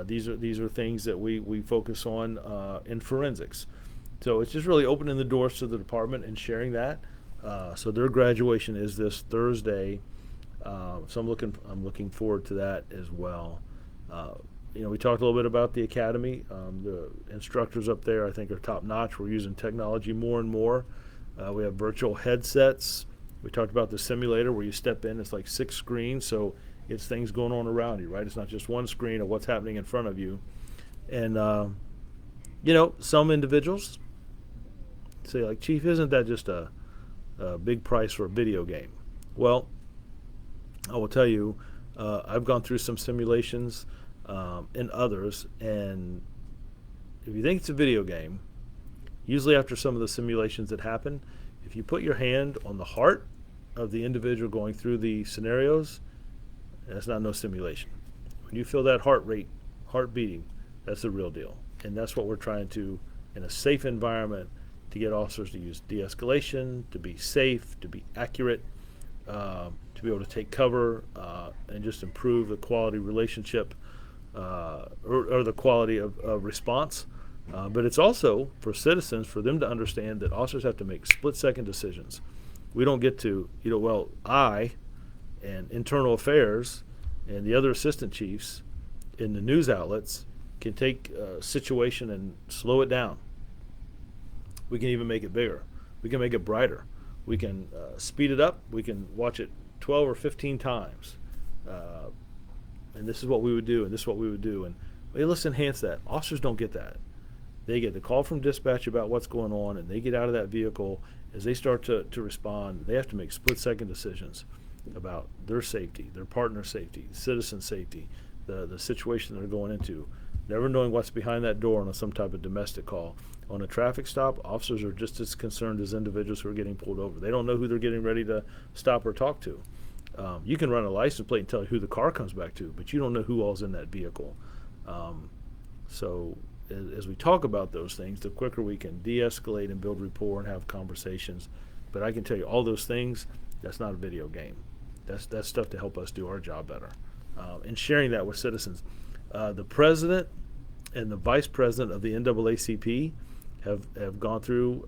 Speaker 1: These are things that we focus on in forensics. So it's just really opening the doors to the department and sharing that. So their graduation is this Thursday. So I'm looking forward to that as well. We talked a little bit about the academy. The instructors up there, I think, are top notch. We're using technology more and more. We have virtual headsets. We talked about the simulator where you step in. It's like 6 screens, so it's things going on around you, right? It's not just one screen of what's happening in front of you. And some individuals say, like, Chief, isn't that just a big price for a video game? Well, I will tell you, I've gone through some simulations and others, and if you think it's a video game, usually after some of the simulations that happen, if you put your hand on the heart of the individual going through the scenarios, that's not no simulation. When you feel that heart beating, that's the real deal. And that's what we're trying to, in a safe environment, to get officers to use de-escalation, to be safe, to be accurate, to be able to take cover, and just improve the quality relationship or the quality of response. But it's also for citizens, for them to understand that officers have to make split-second decisions. We don't get to, I and internal affairs and the other assistant chiefs in the news outlets can take a situation and slow it down. We can even make it bigger. We can make it brighter. We can speed it up. We can watch it 12 or 15 times. And this is what we would do, and this is what we would do. And let's enhance that. Officers don't get that. They get the call from dispatch about what's going on, and they get out of that vehicle. As they start to respond, they have to make split-second decisions about their safety, their partner's safety, citizen safety, the situation they're going into, never knowing what's behind that door on some type of domestic call. On a traffic stop, officers are just as concerned as individuals who are getting pulled over. They don't know who they're getting ready to stop or talk to. You can run a license plate and tell who the car comes back to, but you don't know who all's in that vehicle. So as we talk about those things, the quicker we can de-escalate and build rapport and have conversations. But I can tell you, all those things, that's not a video game. That's stuff to help us do our job better. And sharing that with citizens. The president and the vice president of the NAACP have gone through,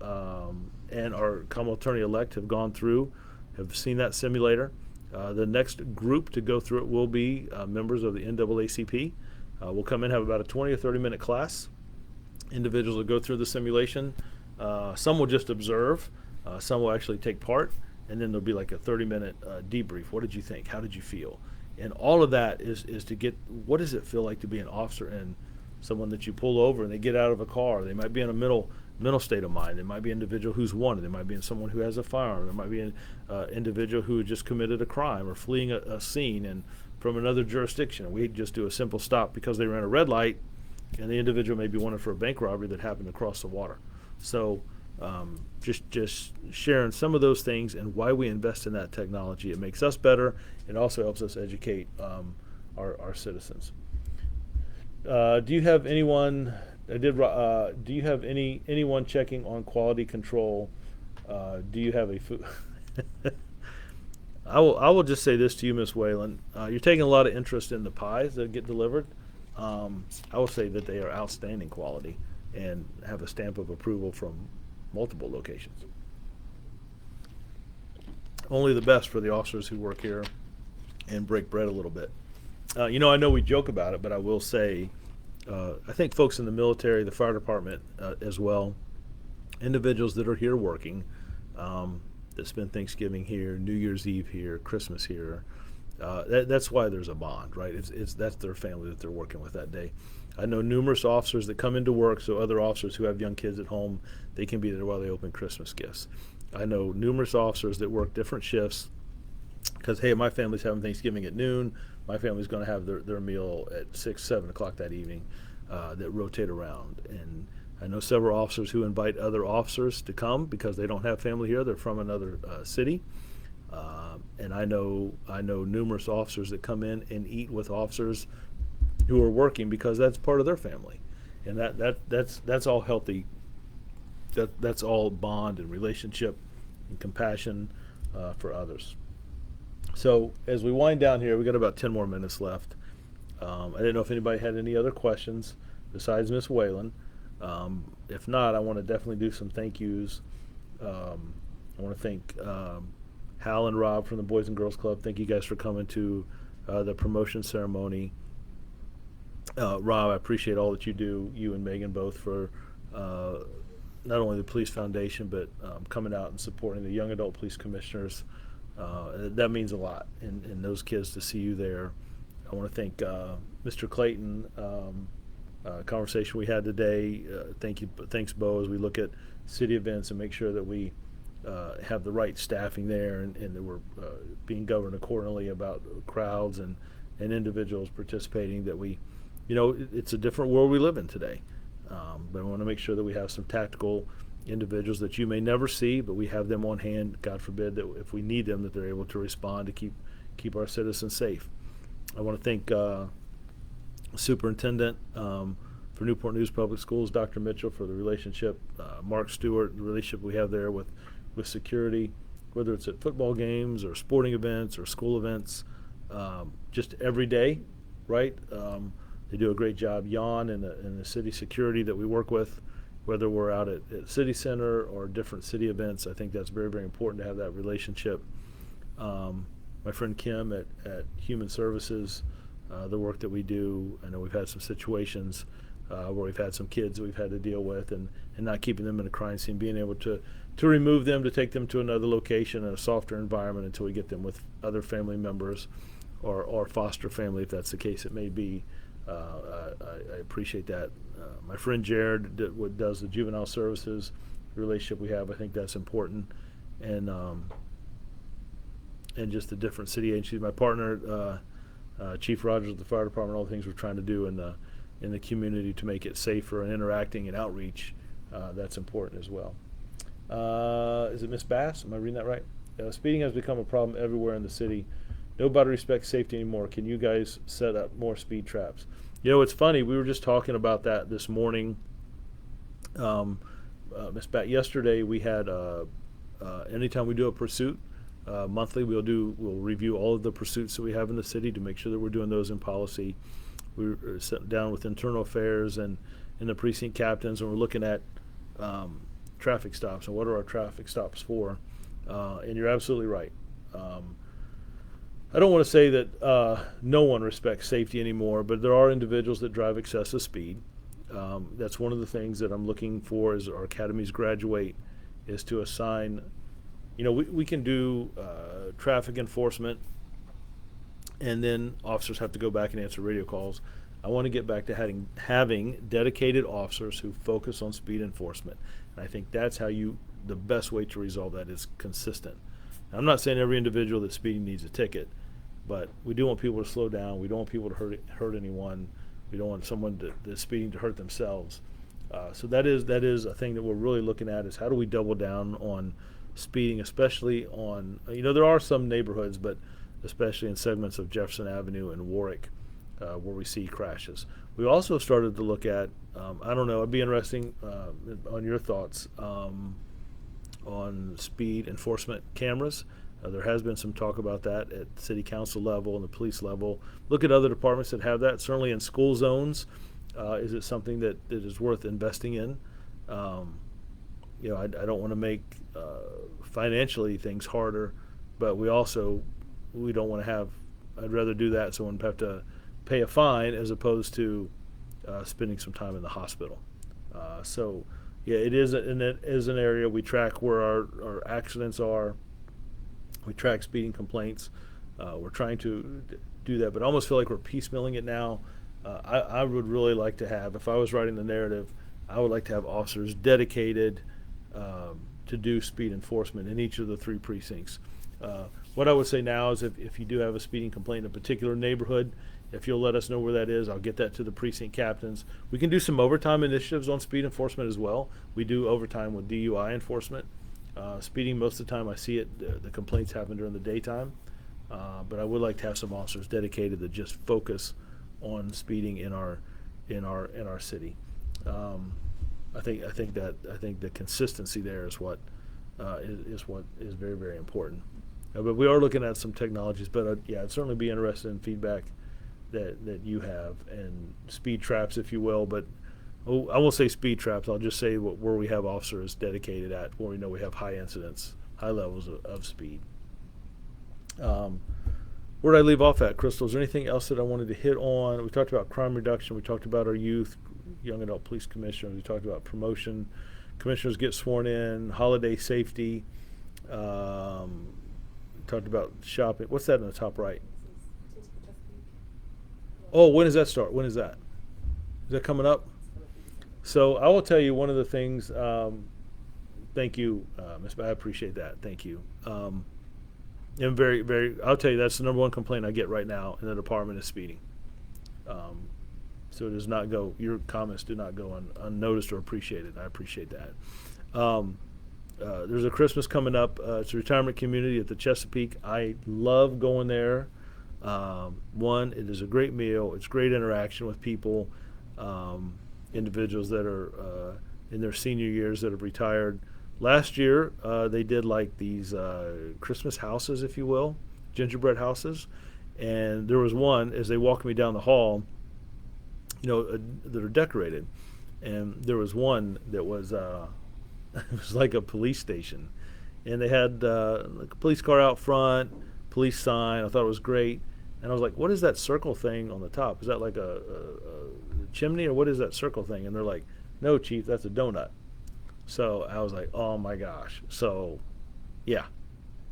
Speaker 1: and our Commonwealth Attorney-elect have gone through, have seen that simulator. The next group to go through it will be members of the NAACP. We'll come in, have about a 20 or 30-minute class. Individuals will go through the simulation. Some will just observe. Some will actually take part. And then there'll be like a 30-minute debrief. What did you think? How did you feel? And all of that is to get, what does it feel like to be an officer and someone that you pull over and they get out of a car? They might be in a mental state of mind. They might be an individual who's wanted. They might be in someone who has a firearm. There might be an individual who just committed a crime or fleeing a scene and from another jurisdiction. We just do a simple stop because they ran a red light, and the individual may be wanted for a bank robbery that happened across the water. So just sharing some of those things and why we invest in that technology. It makes us better. It also helps us educate our citizens. Do you have anyone? Do you have anyone checking on quality control? Do you have a food? I will just say this to you, Miss Whalen. You're taking a lot of interest in the pies that get delivered. I will say that they are outstanding quality and have a stamp of approval from multiple locations. Only the best for the officers who work here and break bread a little bit. I know we joke about it, but I will say, I think folks in the military, the fire department as well, individuals that are here working, that spend Thanksgiving here, New Year's Eve here, Christmas here. That's why there's a bond, right? That's their family that they're working with that day. I know numerous officers that come into work, so other officers who have young kids at home, they can be there while they open Christmas gifts. I know numerous officers that work different shifts because, hey, my family's having Thanksgiving at noon. My family's going to have their meal at 6, 7 o'clock that evening that rotate around. And I know several officers who invite other officers to come because they don't have family here. They're from another city. And I know numerous officers that come in and eat with officers who are working because that's part of their family. And that's all healthy. That's all bond and relationship and compassion for others. So as we wind down here, we got about 10 more minutes left. I didn't know if anybody had any other questions besides Miss Whalen. If not, I want to definitely do some thank yous. I want to thank Hal and Rob from the Boys and Girls Club. Thank you guys for coming to the promotion ceremony. Rob, I appreciate all that you do, you and Megan both, for not only the Police Foundation, but coming out and supporting the Young Adult Police Commissioners. That means a lot, and those kids to see you there. I want to thank Mr. Clayton, conversation we had today. Thanks, Bo, as we look at city events and make sure that we have the right staffing there and that we're being governed accordingly about crowds and individuals participating, that we, it's a different world we live in today. But I want to make sure that we have some tactical individuals that you may never see, but we have them on hand, God forbid, that if we need them, that they're able to respond to keep our citizens safe. I want to thank Superintendent for Newport News Public Schools, Dr. Mitchell, for the relationship, Mark Stewart, the relationship we have there with security, whether it's at football games or sporting events or school events, just every day, right? They do a great job. Jan and the city security that we work with, whether we're out at City Center or different city events, I think that's very, very important to have that relationship. My friend Kim at Human Services, the work that we do, I know we've had some situations where we've had some kids that we've had to deal with, and not keeping them in a crime scene, being able to remove them, to take them to another location in a softer environment until we get them with other family members or foster family, if that's the case it may be. I appreciate that. My friend Jared does the juvenile services relationship we have. I think that's important, and just the different city agencies. My partner, Chief Rogers of the fire department, all the things we're trying to do in the community to make it safer and interacting and outreach. That's important as well. Is it Miss Bass? Am I reading that right? Speeding has become a problem everywhere in the city. Nobody respects safety anymore. Can you guys set up more speed traps? It's funny. We were just talking about that this morning. Miss Bat, yesterday we had, anytime we do a pursuit, monthly, we'll review all of the pursuits that we have in the city to make sure that we're doing those in policy. We're sitting down with internal affairs and the precinct captains, and we're looking at traffic stops and what are our traffic stops for. And you're absolutely right. I don't want to say that no one respects safety anymore, but there are individuals that drive excessive speed. That's one of the things that I'm looking for as our academies graduate, is to assign, we can do traffic enforcement, and then officers have to go back and answer radio calls. I want to get back to having dedicated officers who focus on speed enforcement. And I think that's the best way to resolve that is consistent. Now, I'm not saying every individual that's speeding needs a ticket, but we do want people to slow down. We don't want people to hurt anyone. We don't want someone that's speeding to hurt themselves. So that is a thing that we're really looking at, is how do we double down on speeding, especially on, there are some neighborhoods, but especially in segments of Jefferson Avenue and Warwick, where we see crashes. We also started to look at, I don't know, it'd be interesting on your thoughts on speed enforcement cameras. There has been some talk about that at city council level and the police level. Look at other departments that have that. Certainly in school zones, is it something that is worth investing in? I don't want to make financially things harder, but we don't want to have. I'd rather do that so one would have to pay a fine as opposed to spending some time in the hospital. It is an area we track where our accidents are. We track speeding complaints. We're trying to do that, but I almost feel like we're piecemealing it now. I would really like to have, if I was writing the narrative, I would like to have officers dedicated to do speed enforcement in each of the 3 precincts. What I would say now is if you do have a speeding complaint in a particular neighborhood, if you'll let us know where that is, I'll get that to the precinct captains. We can do some overtime initiatives on speed enforcement as well. We do overtime with DUI enforcement. Speeding, most of the time I see it, the complaints happen during the daytime. But I would like to have some officers dedicated that just focus on speeding in our city. I think the consistency there is what is very, very important. But we are looking at some technologies. But I'd certainly be interested in feedback that you have, and speed traps, if you will. But I won't say speed traps. I'll just say where we have officers dedicated at, where we know we have high incidents, high levels of speed. Where did I leave off at, Crystal? Is there anything else that I wanted to hit on? We talked about crime reduction. We talked about our youth, young adult police commissioners. We talked about promotion. Commissioners get sworn in. Holiday safety. Talked about shopping. What's that in the top right? Oh, when does that start? When is that? Is that coming up? So I will tell you one of the things. Thank you, Ms. I appreciate that. Thank you. And very, very. I'll tell you that's the number one complaint I get right now in the department is speeding. So it does not go. Your comments do not go unnoticed or appreciated. I appreciate that. There's a Christmas coming up. It's a retirement community at the Chesapeake. I love going there. One, it is a great meal. It's great interaction with people, individuals that are in their senior years that have retired. Last year, they did like these Christmas houses, if you will, gingerbread houses. And there was one, as they walked me down the hall, that are decorated. And there was one that was, it was like a police station. And they had like a police car out front, police sign. I thought it was great. And I was like, what is that circle thing on the top? Is that like a chimney, or what is that circle thing? And they're like, no, Chief, that's a donut. So I was like, oh my gosh. So, yeah.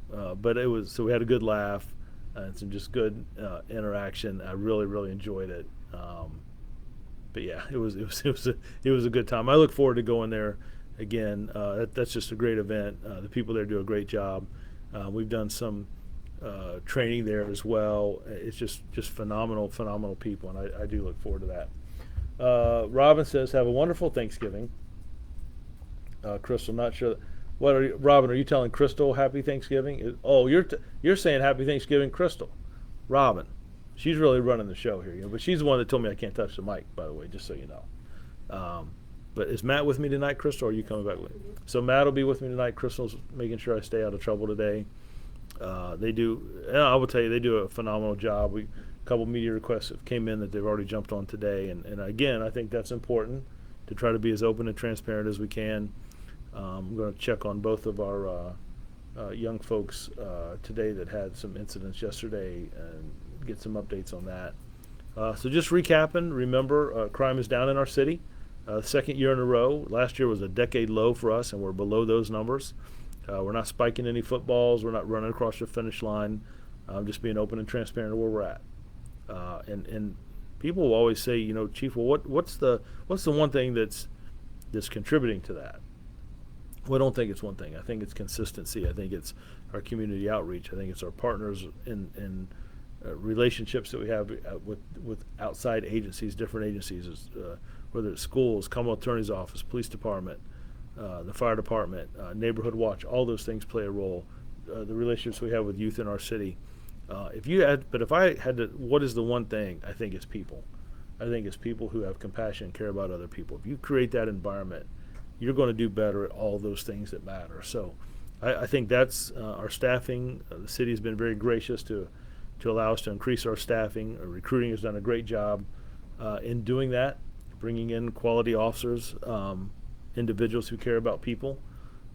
Speaker 1: But so we had a good laugh and some just good interaction. I really, really enjoyed it. But yeah, it was a good time. I look forward to going there again. That's just a great event. The people there do a great job. We've done some training there as well. It's just phenomenal people, and I do look forward to that. Robin says, have a wonderful Thanksgiving. Crystal, not sure. Robin, are you telling Crystal happy Thanksgiving? You're saying happy Thanksgiving, Crystal. Robin, she's really running the show here, but she's the one that told me I can't touch the mic, by the way, just so you know. But is Matt with me tonight, Crystal, or are you coming back with me? So Matt will be with me tonight. Crystal's making sure I stay out of trouble today. They do, and I will tell you, they do a phenomenal job. A couple media requests have came in that they've already jumped on today, and again, I think that's important to try to be as open and transparent as we can. I'm going to check on both of our young folks today that had some incidents yesterday and get some updates on that. So just recapping, remember, crime is down in our city. Second year in a row. Last year was a decade low for us, and we're below those numbers. We're not spiking any footballs. We're not running across the finish line. Just being open and transparent where we're at. And people will always say, Chief, well, what's the one thing that's contributing to that? Well, I don't think it's one thing. I think it's consistency. I think it's our community outreach. I think it's our partners in relationships that we have with outside agencies, different agencies, whether it's schools, Commonwealth Attorney's Office, Police Department, the Fire Department, Neighborhood Watch. All those things play a role. The relationships we have with youth in our city. If I had to, what is the one thing? I think it's people. I think it's people who have compassion and care about other people. If you create that environment, you're going to do better at all those things that matter. So I think that's our staffing. The city has been very gracious to allow us to increase our staffing. Recruiting has done a great job in doing that, bringing in quality officers, individuals who care about people.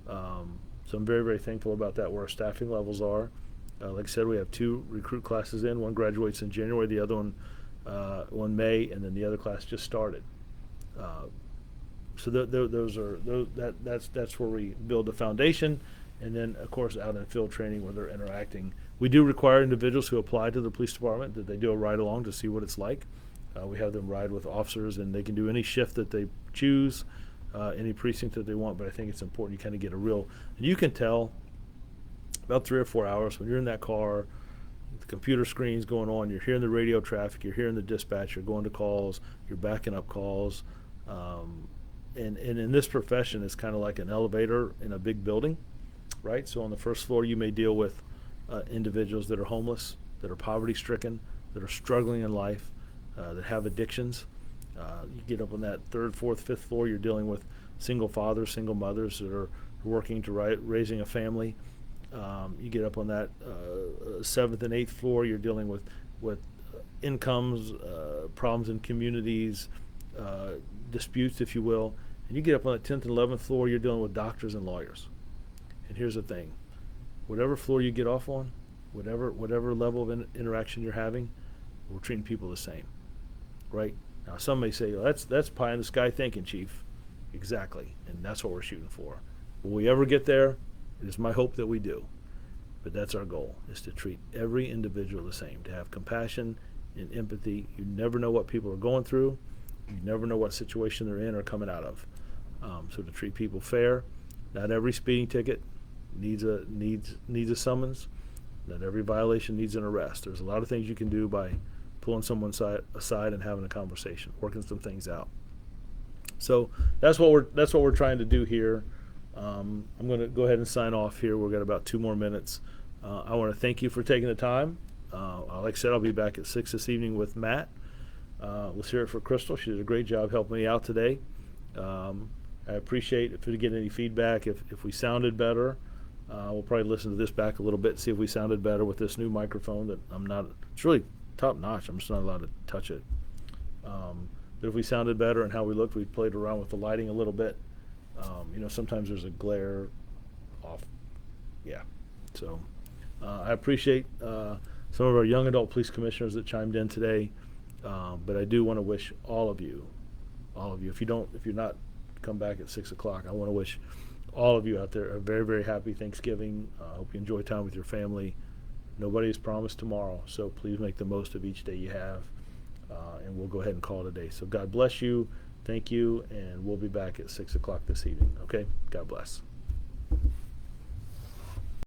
Speaker 1: So I'm very, very thankful about that, where our staffing levels are. Like I said, we have 2 recruit classes in. One graduates in January, the other one May, and then the other class just started. So that's where we build the foundation, and then of course out in field training where they're interacting. We do require individuals who apply to the police department that they do a ride along to see what it's like. We have them ride with officers, and they can do any shift that they choose, any precinct that they want. But I think it's important you kind of get a real. You can tell about 3 or 4 hours when you're in that car. The computer screen's going on. You're hearing the radio traffic. You're hearing the dispatch. You're going to calls. You're backing up calls. And in this profession, it's kind of like an elevator in a big building, right? So on the first floor, you may deal with individuals that are homeless, that are poverty-stricken, that are struggling in life, that have addictions. You get up on that 3rd, 4th, 5th floor, you're dealing with single fathers, single mothers that are working to raising a family. You get up on that 7th and 8th floor, you're dealing with incomes, problems in communities, disputes, if you will. And you get up on the 10th and 11th floor, you're dealing with doctors and lawyers. And here's the thing. Whatever floor you get off on, whatever level of interaction you're having, we're treating people the same, right? Now, some may say, well, that's pie in the sky thinking, Chief. Exactly, and that's what we're shooting for. Will we ever get there? It is my hope that we do. But that's our goal, is to treat every individual the same, to have compassion and empathy. You never know what people are going through. You never know what situation they're in or coming out of. So to treat people fair. Not every speeding ticket needs a summons. Not every violation needs an arrest. There's a lot of things you can do by pulling someone aside and having a conversation, working some things out. So that's what we're trying to do here. I'm going to go ahead and sign off here. We've got about 2 more minutes. I want to thank you for taking the time. Like I said, I'll be back at 6 this evening with Matt. Let's hear it for Crystal. She did a great job helping me out today. I appreciate if we get any feedback. If we sounded better, we'll probably listen to this back a little bit, see if we sounded better with this new microphone that it's really top notch. I'm just not allowed to touch it. But if we sounded better and how we looked, we played around with the lighting a little bit. Sometimes there's a glare off. Yeah. So I appreciate some of our young adult police commissioners that chimed in today. But I do want to wish all of you, if you're not come back at 6 o'clock, I want to wish all of you out there a very, very happy Thanksgiving. I hope you enjoy time with your family. Nobody is promised tomorrow, so please make the most of each day you have. And we'll go ahead and call it a day. So God bless you. Thank you. And we'll be back at 6 o'clock this evening. Okay? God bless.